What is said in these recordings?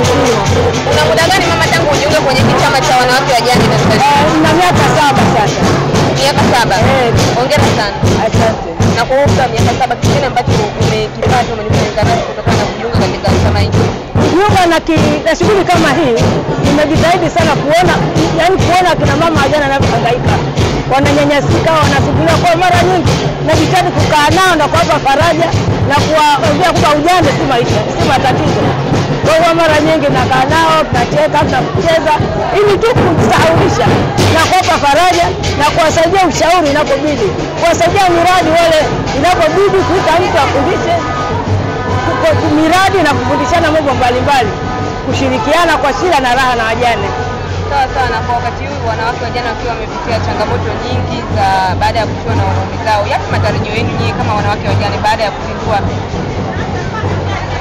kizima. Una muda gani mama tangu ujiunge kwenye chama cha wanawake wajane Tanzania? Na miaka 7 sasa. Miaka 7. Hongera sana. Asante. Na kwa miaka 7 kingine ambacho umekipata umenufaika nacho kutokana na kujiunga katika chama hiki? Kujiunga na shughuli kama hii, nimejitahidi sana kuona kina mama wajane wanavyohangaika. Wananyanyasika, wanasuguliwa kwa mara nyingi. Najitahidi kukaa nao na kuwapa faraja na kuwaambia kwamba ujane si maisha, si matatizo. Kwa mara nyingi nakaa nao, tunacheka, tunacheza ili tu kujisahaulisha na kuwapa faraja na kuwasaidia ushauri inapobidi. Kuwasaidia miradi wale inapobidi, kuita mtu afundishe miradi na kufundishana mambo mbalimbali, kushirikiana kwa shida na raha na wajane. Sawa sana. Kwa wakati huu wanawake wajane wakiwa wamepitia changamoto nyingi za baada ya kufiwa na wanaume zao, yapi matarajio yenu nyinyi kama wanawake wajane baada ya kuzindua?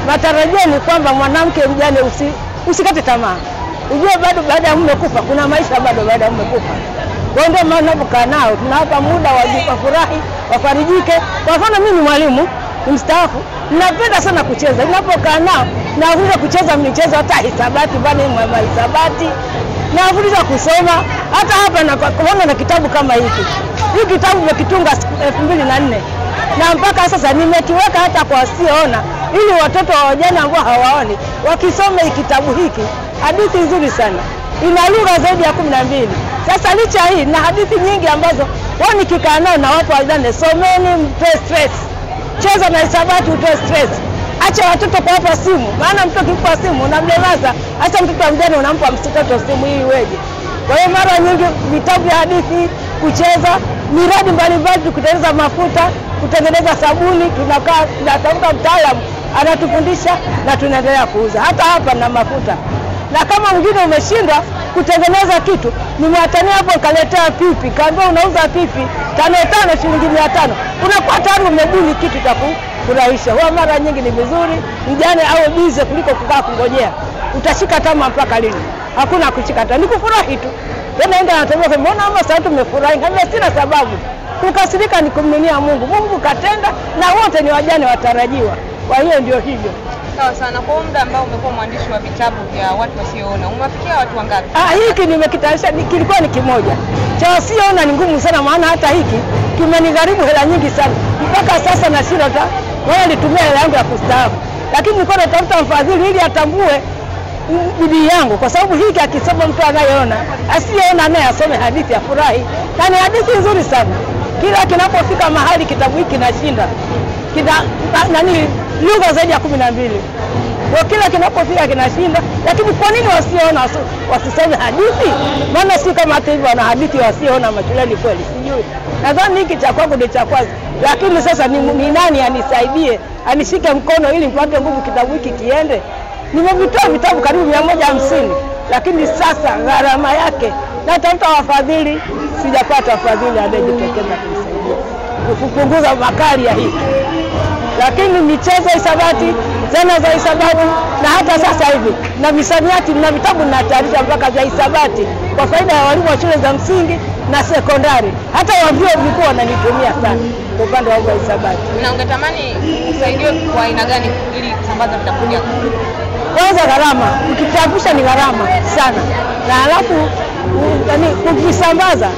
Matarajio ni kwamba mwanamke mjane usikate tamaa. Ujue bado baada ya mume kufa kuna maisha bado baada ya mume kufa. Kwa ndio maana tunapokaa nao tunawapa muda wafurahi, wafarijike. Kwa mfano mimi ni mwalimu mstaafu, ninapenda sana kucheza. Ninapokaa nao nafunza kucheza michezo hata hisabati, bali hisabati. Nafunza kusoma hata hapa na kitabu kama hiki. Hii kitabu nimekitunga 2004. Na mpaka sasa nimekiweka hata kwa wasioona ili watoto wa wajane ambao hawaoni wakisome kitabu hiki. Hadithi nzuri sana. Ina lugha zaidi ya 12. Sasa licha hii na hadithi nyingi ambazo wao nikikaa nao na watu wajane, someni mtoe stress. Cheza na hisabati utoe stress. Acha watoto kuwapa simu. Maana mtoto kipa simu unamlemaza. Acha mtoto mjane unampa mtoto simu ili weje. Kwa hiyo mara nyingi vitabu vya hadithi, kucheza, miradi mbalimbali, kutengeneza mafuta, kutengeneza sabuni, tunakaa tunatafuta mtaalamu anatufundisha na tunaendelea kuuza. Hata hapa na mafuta. Na kama mwingine umeshindwa kutengeneza kitu, nimewatania hapo kaletea pipi, kaambia unauza pipi 5 shilingi 500. Unakuwa tayari umebuni kitu cha kufurahisha. Huwa mara nyingi ni vizuri mjane awe bize kuliko kukaa kungojea. Utashika tamaa mpaka lini? Hakuna kushika tamaa, ni kufurahi tu. Tena ndio anatembea, mbona ama sasa tumefurahi? Kama sina sababu. Kukasirika ni kumnunia Mungu. Mungu katenda na wote ni wajane watarajiwa. Kwa hiyo ndio hivyo. Sawa sana. Kwa muda ambao umekuwa mwandishi wa vitabu vya watu wasioona, umefikia watu wangapi? Hiki nimekitayarisha kilikuwa ni kimoja. Cha wasioona ni ngumu sana, maana hata hiki kimenigharimu hela nyingi sana. Mpaka sasa na shida nilitumia hela yangu ya kustaafu. Lakini nilikuwa natafuta mfadhili ili atambue bidii yangu, kwa sababu hiki akisoma mtu anayeona, asiyeona naye asome hadithi ya furahi. Na ni hadithi nzuri sana. Kila kinapofika mahali kitabu hiki kinashinda. Lugha zaidi ya 12. Kwa kila kinapofika kinashinda, lakini kwa nini wasioona wasisome hadithi? Maana si kama hata hivyo wana hadithi wasioona mashuleni kweli, sijui. Nadhani hiki cha kwangu ndio cha kwanza. Lakini sasa ni nani anisaidie, anishike mkono ili nipate nguvu kitabu hiki kiende? Nimevitoa vitabu karibu 150, lakini sasa gharama yake natafuta wafadhili, sijapata wafadhili anayejitokeza kunisaidia kupunguza makali ya hiki. Lakini michezo hisabati, zana za hisabati, na hata sasa hivi na misamiati na vitabu ninatayarisha mpaka vya hisabati kwa faida ya walimu wa shule za msingi na sekondari. Hata wa vyuo vikuu wananitumia sana kwa upande wa hisabati. Na ungetamani usaidiwe kwa aina gani ili kusambaza vitabu vyako? Kwanza gharama, ukichapisha ni gharama sana. Na halafu kuvisambaza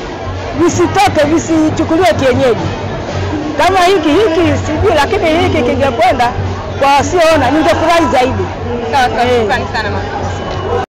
visitoke, visichukuliwe kienyeji. Kama hiki sijui, lakini hiki kingekwenda kwa wasioona ningefurahi zaidi. Sawa, asante sana mama.